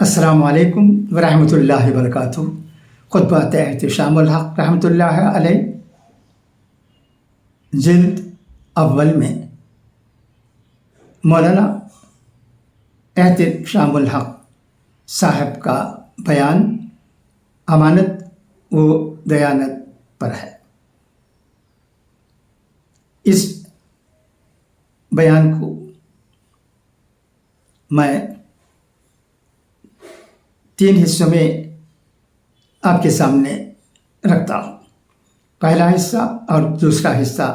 السلام علیکم ورحمۃ اللہ وبرکاتہ۔ خطبۃ احتشام الحق رحمۃ اللہ علیہ، جلد اول میں مولانا احتشام الحق صاحب کا بیان امانت و دیانت پر ہے۔ اس بیان کو میں 3 حصوں میں آپ کے سامنے رکھتا ہوں۔ پہلا حصہ اور دوسرا حصہ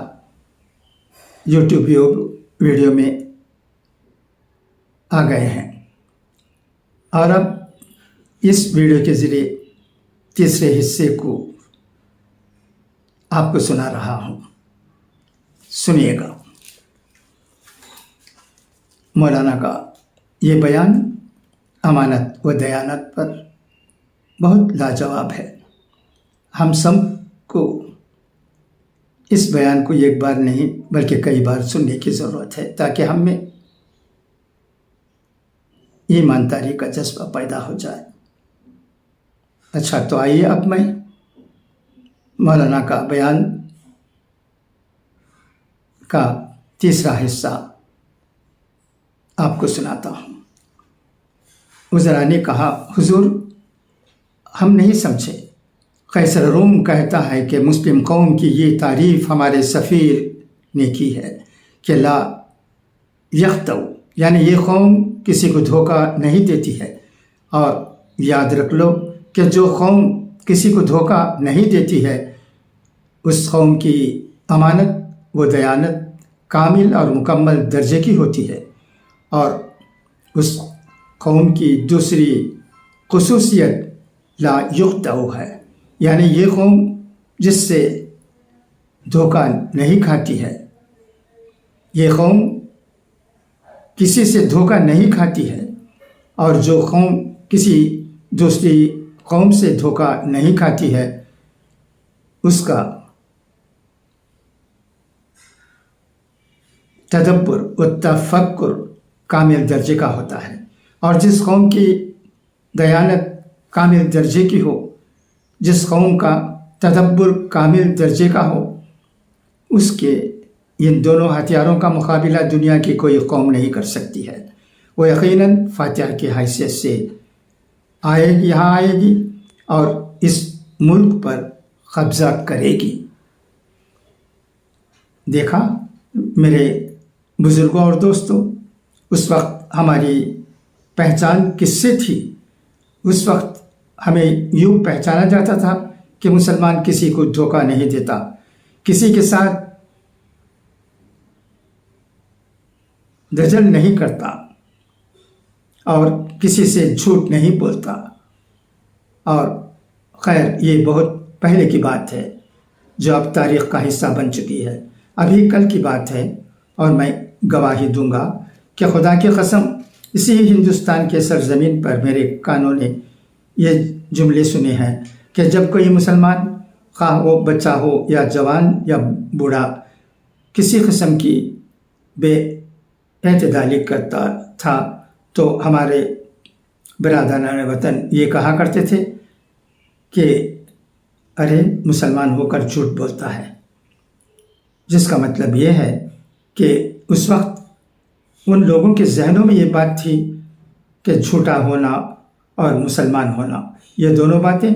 یوٹیوب ویڈیو میں آ گئے ہیں، اور اب اس ویڈیو کے ذریعے تیسرے حصے کو آپ کو سنا رہا ہوں، سنیے گا۔ مولانا کا یہ بیان امانت و دیانت پر بہت لاجواب ہے۔ ہم سب کو اس بیان کو ایک بار نہیں بلکہ کئی بار سننے کی ضرورت ہے، تاکہ ہم میں ایمانداری کا جذبہ پیدا ہو جائے۔ اچھا، تو آئیے اب میں مولانا کا بیان کا تیسرا حصہ آپ کو سناتا ہوں۔ وزراء نے کہا، حضور ہم نہیں سمجھے۔ قیصر روم کہتا ہے کہ مسلم قوم کی یہ تعریف ہمارے سفیر نے کی ہے کہ لا یختو، یعنی یہ قوم کسی کو دھوکہ نہیں دیتی ہے۔ اور یاد رکھ لو کہ جو قوم کسی کو دھوکہ نہیں دیتی ہے اس قوم کی امانت و دیانت کامل اور مکمل درجے کی ہوتی ہے۔ اور اس قوم کی دوسری خصوصیت لا یختو ہے، یعنی یہ قوم جس سے دھوکہ نہیں کھاتی ہے، یہ قوم کسی سے دھوکہ نہیں کھاتی ہے، اور جو قوم کسی دوسری قوم سے دھوکہ نہیں کھاتی ہے اس کا تدبر و تفکر کامل درجے کا ہوتا ہے۔ اور جس قوم کی دیانت کامل درجے کی ہو، جس قوم کا تدبر کامل درجے کا ہو، اس کے ان دونوں ہتھیاروں کا مقابلہ دنیا کی کوئی قوم نہیں کر سکتی ہے۔ وہ یقیناً فاتح کی حیثیت سے یہاں آئے گی اور اس ملک پر قبضہ کرے گی۔ دیکھا میرے بزرگوں اور دوستوں، اس وقت ہماری پہچان کس سے تھی؟ اس وقت ہمیں یوں پہچانا جاتا تھا کہ مسلمان کسی کو دھوکہ نہیں دیتا، کسی کے ساتھ دجل نہیں کرتا، اور کسی سے جھوٹ نہیں بولتا۔ اور خیر، یہ بہت پہلے کی بات ہے جو اب تاریخ کا حصہ بن چکی ہے، ابھی کل کی بات ہے۔ اور میں گواہی دوں گا کہ خدا کی قسم اسی ہندوستان کے سرزمین پر میرے کانوں نے یہ جملے سنے ہیں کہ جب کوئی مسلمان، خواہ وہ بچہ ہو یا جوان یا بوڑھا، کسی قسم کی بے اعتدالی کرتا تھا تو ہمارے برادران وطن یہ کہا کرتے تھے کہ ارے مسلمان ہو کر جھوٹ بولتا ہے، جس کا مطلب یہ ہے کہ اس وقت ان لوگوں کے ذہنوں میں یہ بات تھی کہ جھوٹا ہونا اور مسلمان ہونا، یہ دونوں باتیں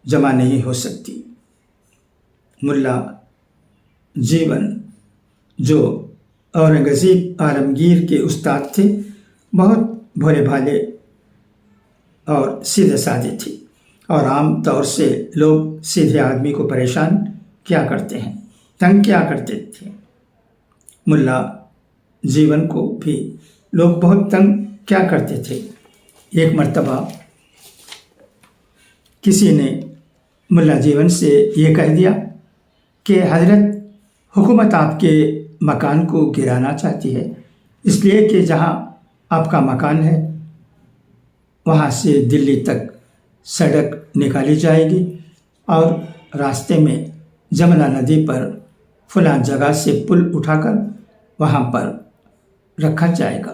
جمع نہیں ہو سکتی۔ ملا جیون جو اورنگزیب عالمگیر کے استاد تھے، بہت بھولے بھالے اور سیدھے سادے تھے، اور عام طور سے لوگ سیدھے آدمی کو پریشان کیا کرتے ہیں، تنگ کیا کرتے تھے۔ ملا جیون کو بھی لوگ بہت تنگ کیا کرتے تھے۔ ایک مرتبہ کسی نے ملا جیون سے یہ کہہ دیا کہ حضرت، حکومت آپ کے مکان کو گرانا چاہتی ہے، اس لیے کہ جہاں آپ کا مکان ہے وہاں سے دلی تک سڑک نکالی جائے گی، اور راستے میں جمنا ندی پر فلاں جگہ سے پل اٹھا کر وہاں پر رکھا جائے گا۔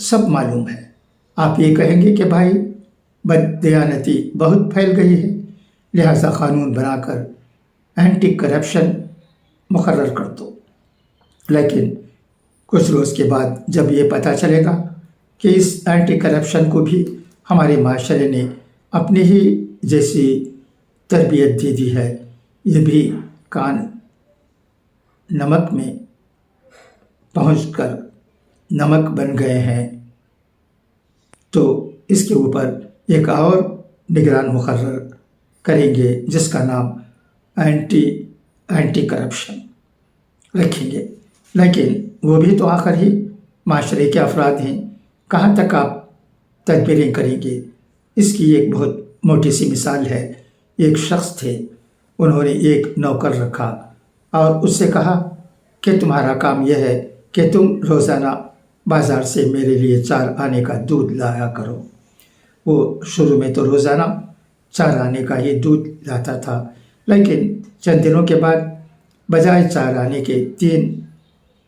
سب معلوم ہے۔ آپ یہ کہیں گے کہ بھائی بددیانتی بہت پھیل گئی ہے، لہذا قانون بنا کر اینٹی کرپشن مقرر کر دو۔ لیکن کچھ روز کے بعد جب یہ پتہ چلے گا کہ اس اینٹی کرپشن کو بھی ہمارے معاشرے نے اپنی ہی جیسی تربیت دے دی ہے، یہ بھی کان نمک میں پہنچ کر نمک بن گئے ہیں، تو اس کے اوپر ایک اور نگران مقرر کریں گے جس کا نام اینٹی کرپشن رکھیں گے۔ لیکن وہ بھی تو آخر ہی معاشرے کے افراد ہیں، کہاں تک آپ تدبیریں کریں گے؟ اس کی ایک بہت موٹی سی مثال ہے۔ ایک شخص تھے، انہوں نے ایک نوکر رکھا اور اس سے کہا کہ تمہارا کام یہ ہے کہ تم روزانہ بازار سے میرے لیے 4 آنے کا دودھ لایا کرو۔ وہ شروع میں تو روزانہ 4 آنے کا ہی دودھ لاتا تھا، لیکن چند دنوں کے بعد بجائے 4 آنے کے 3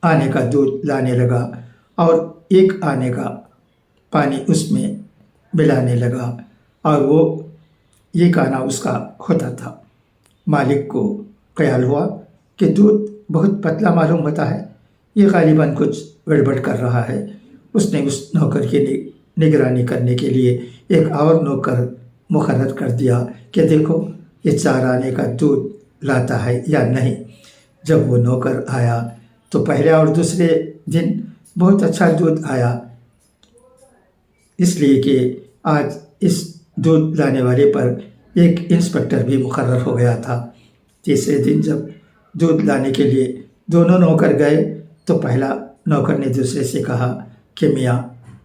آنے کا دودھ لانے لگا اور 1 آنے کا پانی اس میں ملانے لگا، اور وہ 1 آنا اس کا ہوتا تھا۔ مالک کو خیال ہوا کہ دودھ بہت پتلا معلوم ہوتا ہے، یہ غالباً کچھ گڑبڑ کر رہا ہے۔ اس نے اس نوکر کی نگرانی کرنے کے لیے ایک اور نوکر مقرر کر دیا کہ دیکھو یہ 4 آنے کا دودھ لاتا ہے یا نہیں۔ جب وہ نوکر آیا تو پہلے اور دوسرے دن بہت اچھا دودھ آیا، اس لیے کہ آج اس دودھ لانے والے پر ایک انسپکٹر بھی مقرر ہو گیا تھا۔ تیسرے دن جب دودھ لانے کے لیے دونوں نوکر گئے تو پہلا نوکر نے دوسرے سے کہا کہ میاں،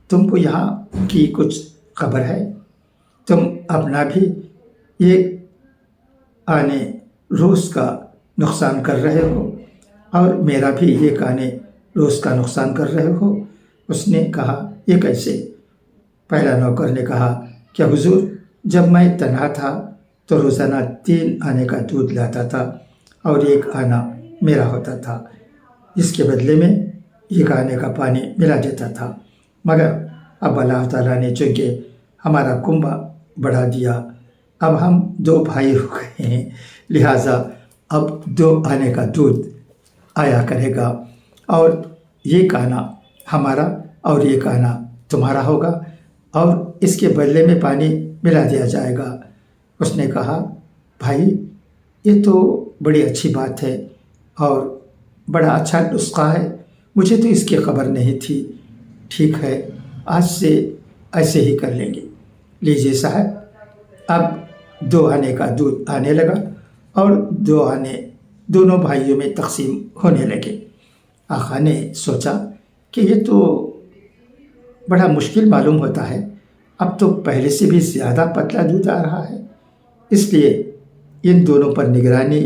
تم کو یہاں کی کچھ خبر ہے؟ تم اپنا بھی 1 آنے روز کا نقصان کر رہے ہو اور میرا بھی 1 آنے روز کا نقصان کر رہے ہو۔ اس نے کہا یہ کیسے؟ پہلا نوکر نے کہا کہ حضور، جب میں تنہا تھا تو روزانہ 3 آنے کا دودھ لاتا تھا اور 1 آنا میرا ہوتا تھا، اس کے بدلے میں 1 آنے کا پانی ملا دیتا تھا، مگر اب اللہ تعالیٰ نے چونکہ ہمارا کنبہ بڑھا دیا، اب ہم 2 بھائی ہو گئے ہیں، لہٰذا اب 2 آنے کا دودھ آیا کرے گا اور 1 آنا ہمارا اور 1 آنا تمہارا ہوگا، اور اس کے بدلے میں پانی ملا دیا جائے گا۔ اس نے کہا بھائی یہ تو بڑی اچھی بات ہے اور بڑا اچھا نسخہ ہے، مجھے تو اس کی خبر نہیں تھی۔ ٹھیک ہے، آج سے ایسے ہی کر لیں گے۔ لیجیے صاحب، اب 2 آنے کا دودھ آنے لگا اور 2 آنے دونوں بھائیوں میں تقسیم ہونے لگے۔ آقا نے سوچا کہ یہ تو بڑا مشکل معلوم ہوتا ہے، اب تو پہلے سے بھی زیادہ پتلا دودھ آ رہا ہے، اس لیے ان دونوں پر نگرانی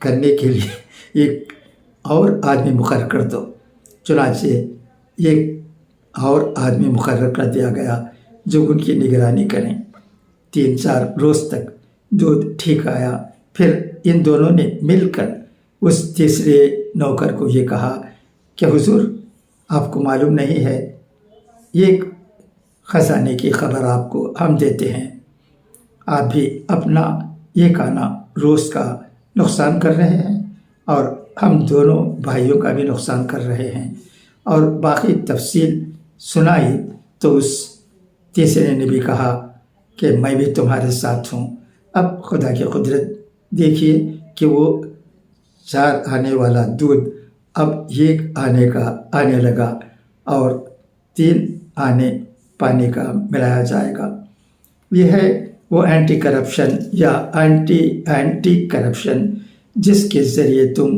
کرنے کے لیے ایک اور آدمی مقرر کر دو۔ چنانچہ ایک اور آدمی مقرر کر دیا گیا جو ان کی نگرانی کریں۔ 3-4 روز تک دودھ ٹھیک آیا، پھر ان دونوں نے مل کر اس تیسرے نوکر کو یہ کہا کہ حضور، آپ کو معلوم نہیں ہے، ایک خزانے کی خبر آپ کو ہم دیتے ہیں، آپ بھی اپنا 1 آنا روز کا نقصان کر رہے ہیں اور ہم دونوں بھائیوں کا بھی نقصان کر رہے ہیں۔ اور باقی تفصیل سنائی تو اس تیسرے نے بھی کہا کہ میں بھی تمہارے ساتھ ہوں۔ اب خدا کی قدرت دیکھیے کہ وہ 4 آنے والا دودھ اب 1 آنے کا آنے لگا اور 3 آنے پانی کا ملایا جائے گا۔ یہ ہے وہ اینٹی کرپشن یا اینٹی کرپشن جس کے ذریعے تم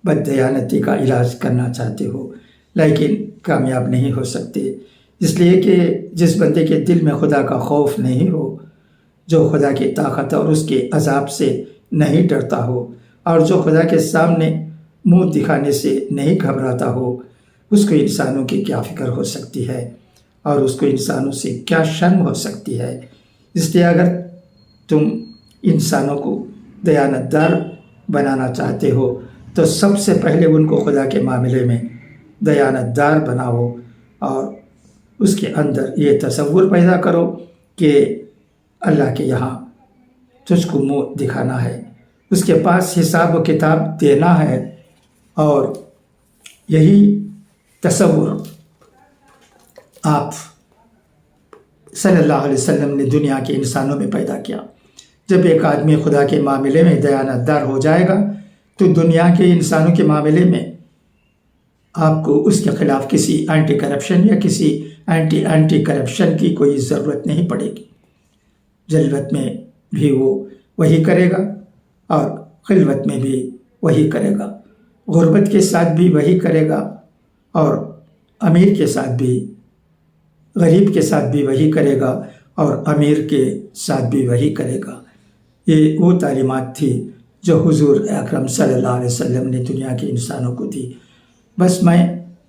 بددیانتی کا علاج کرنا چاہتے ہو، لیکن کامیاب نہیں ہو سکتے، اس لیے کہ جس بندے کے دل میں خدا کا خوف نہیں ہو، جو خدا کی طاقت اور اس کے عذاب سے نہیں ڈرتا ہو، اور جو خدا کے سامنے منہ دکھانے سے نہیں گھبراتا ہو، اس کو انسانوں کی کیا فکر ہو سکتی ہے اور اس کو انسانوں سے کیا شرم ہو سکتی ہے۔ اس لیے اگر تم انسانوں کو دیانتدار بنانا چاہتے ہو تو سب سے پہلے ان کو خدا کے معاملے میں دیانتدار بناؤ اور اس کے اندر یہ تصور پیدا کرو کہ اللہ کے یہاں تجھ کو منہ دکھانا ہے، اس کے پاس حساب و کتاب دینا ہے، اور یہی تصور آپ صلی اللہ علیہ وسلم نے دنیا کے انسانوں میں پیدا کیا۔ جب ایک آدمی خدا کے معاملے میں دیانت دار ہو جائے گا تو دنیا کے انسانوں کے معاملے میں آپ کو اس کے خلاف کسی اینٹی کرپشن یا کسی اینٹی کرپشن کی کوئی ضرورت نہیں پڑے گی۔ جلوت میں بھی وہ وہی کرے گا اور خلوت میں بھی وہی کرے گا، غربت کے ساتھ بھی وہی کرے گا اور امیر کے ساتھ بھی، غریب کے ساتھ بھی وہی کرے گا اور امیر کے ساتھ بھی وہی کرے گا۔ یہ وہ تعلیمات تھی جو حضور اکرم صلی اللہ علیہ وسلم نے دنیا کے انسانوں کو دی۔ بس میں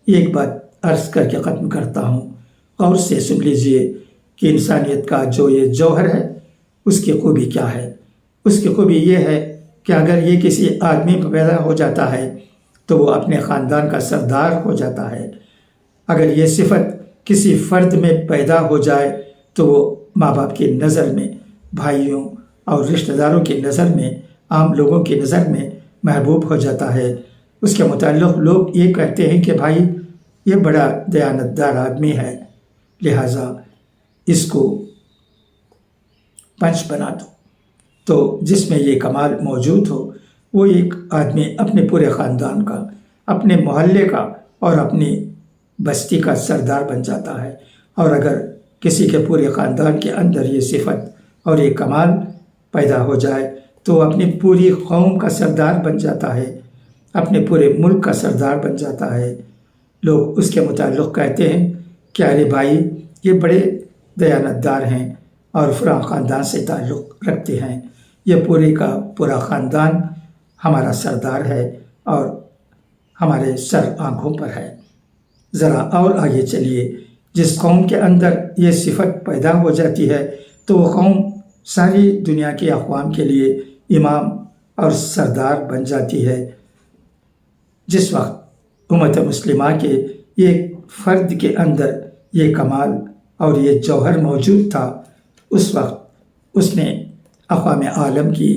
ایک بات عرض کر کے ختم کرتا ہوں، غور سے سن لیجئے کہ انسانیت کا جو یہ جوہر ہے اس کی خوبی کیا ہے۔ اس کی خوبی یہ ہے کہ اگر یہ کسی آدمی پر پیدا ہو جاتا ہے تو وہ اپنے خاندان کا سردار ہو جاتا ہے۔ اگر یہ صفت کسی فرد میں پیدا ہو جائے تو وہ ماں باپ کی نظر میں، بھائیوں اور رشتہ داروں کی نظر میں، عام لوگوں کی نظر میں محبوب ہو جاتا ہے۔ اس کے متعلق لوگ یہ کہتے ہیں کہ بھائی یہ بڑا دیانت دار آدمی ہے، لہٰذا اس کو پنچ بنا دو۔ تو جس میں یہ کمال موجود ہو وہ ایک آدمی اپنے پورے خاندان کا، اپنے محلے کا اور اپنی بستی کا سردار بن جاتا ہے۔ اور اگر کسی کے پورے خاندان کے اندر یہ صفت اور یہ کمال پیدا ہو جائے تو وہ اپنی پوری قوم کا سردار بن جاتا ہے، اپنے پورے ملک کا سردار بن جاتا ہے۔ لوگ اس کے متعلق کہتے ہیں کہ ارے بھائی یہ بڑے دیانت دار ہیں اور فلاں خاندان سے تعلق رکھتے ہیں، یہ پورے کا پورا خاندان ہمارا سردار ہے اور ہمارے سر آنکھوں پر ہے۔ ذرا اور آگے چلیے، جس قوم کے اندر یہ صفت پیدا ہو جاتی ہے تو وہ قوم ساری دنیا کے اقوام کے لیے امام اور سردار بن جاتی ہے۔ جس وقت امت مسلمہ کے ایک فرد کے اندر یہ کمال اور یہ جوہر موجود تھا، اس وقت اس نے اقوام عالم کی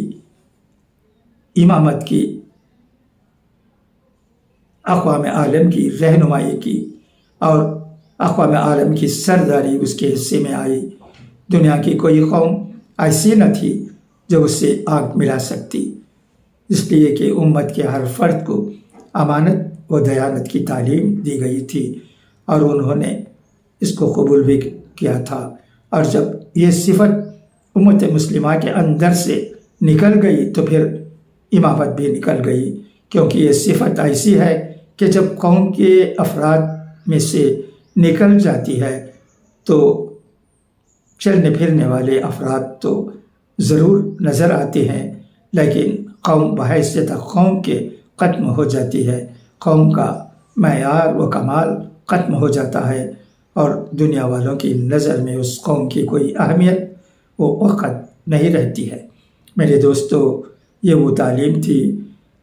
امامت کی، اقوام عالم کی رہنمائی کی اور اقوام عالم کی سرداری اس کے حصے میں آئی۔ دنیا کی کوئی قوم ایسی نہ تھی جو اس سے آنکھ ملا سکتی، اس لیے کہ امت کے ہر فرد کو امانت و دیانت کی تعلیم دی گئی تھی اور انہوں نے اس کو قبول بھی کیا تھا۔ اور جب یہ صفت امت مسلمہ کے اندر سے نکل گئی تو پھر امامت بھی نکل گئی، کیونکہ یہ صفت ایسی ہے کہ جب قوم کے افراد میں سے نکل جاتی ہے تو چلنے پھرنے والے افراد تو ضرور نظر آتے ہیں، لیکن قوم بحیثیت قوم کے ختم ہو جاتی ہے، قوم کا معیار و کمال ختم ہو جاتا ہے اور دنیا والوں کی نظر میں اس قوم کی کوئی اہمیت و وقت نہیں رہتی ہے۔ میرے دوستو، یہ وہ تعلیم تھی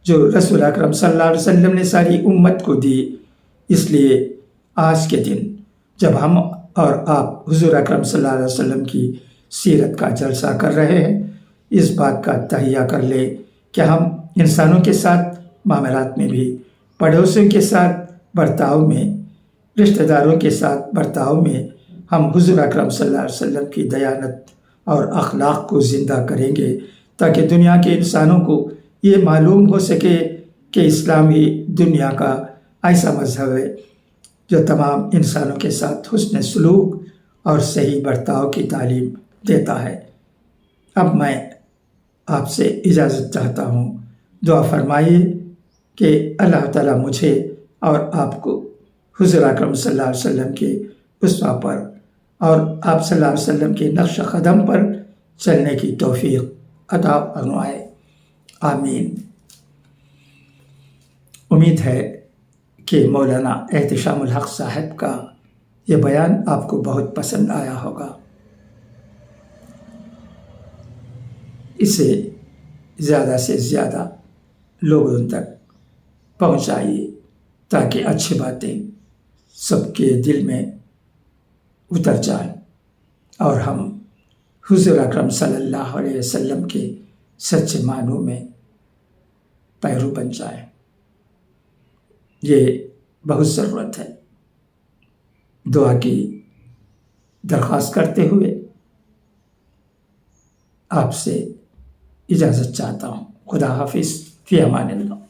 جو رسول اکرم صلی اللہ علیہ وسلم نے ساری امت کو دی۔ اس لیے آج کے دن جب ہم اور آپ حضور اکرم صلی اللہ علیہ وسلم کی سیرت کا جلسہ کر رہے ہیں، اس بات کا تہیہ کر لے کہ ہم انسانوں کے ساتھ معاملات میں بھی، پڑوسیوں کے ساتھ برتاؤ میں، رشتہ داروں کے ساتھ برتاؤ میں ہم حضور اکرم صلی اللہ علیہ وسلم کی دیانت اور اخلاق کو زندہ کریں گے، تاکہ دنیا کے انسانوں کو یہ معلوم ہو سکے کہ اسلام ہی دنیا کا ایسا مذہب ہے جو تمام انسانوں کے ساتھ حسن سلوک اور صحیح برتاؤ کی تعلیم دیتا ہے۔ اب میں آپ سے اجازت چاہتا ہوں، دعا فرمائیے کہ اللہ تعالیٰ مجھے اور آپ کو حضور اکرم صلی اللہ علیہ وسلم کے اسوہ پر اور آپ صلی اللہ علیہ وسلم کے نقش قدم پر چلنے کی توفیق عطا فرمائے، آمین۔ امید ہے کہ مولانا احتشام الحق صاحب کا یہ بیان آپ کو بہت پسند آیا ہوگا۔ اسے زیادہ سے زیادہ لوگوں تک پہنچائیے تاکہ اچھی باتیں سب کے دل میں اتر جائے اور ہم حضور اکرم صلی اللہ علیہ وسلم کے سچے معنوں میں پیرو بن جائے. یہ بہت ضرورت ہے. دعا کی درخواست کرتے ہوئے آپ سے اجازت چاہتا ہوں. خدا حافظ. فی امان اللہ.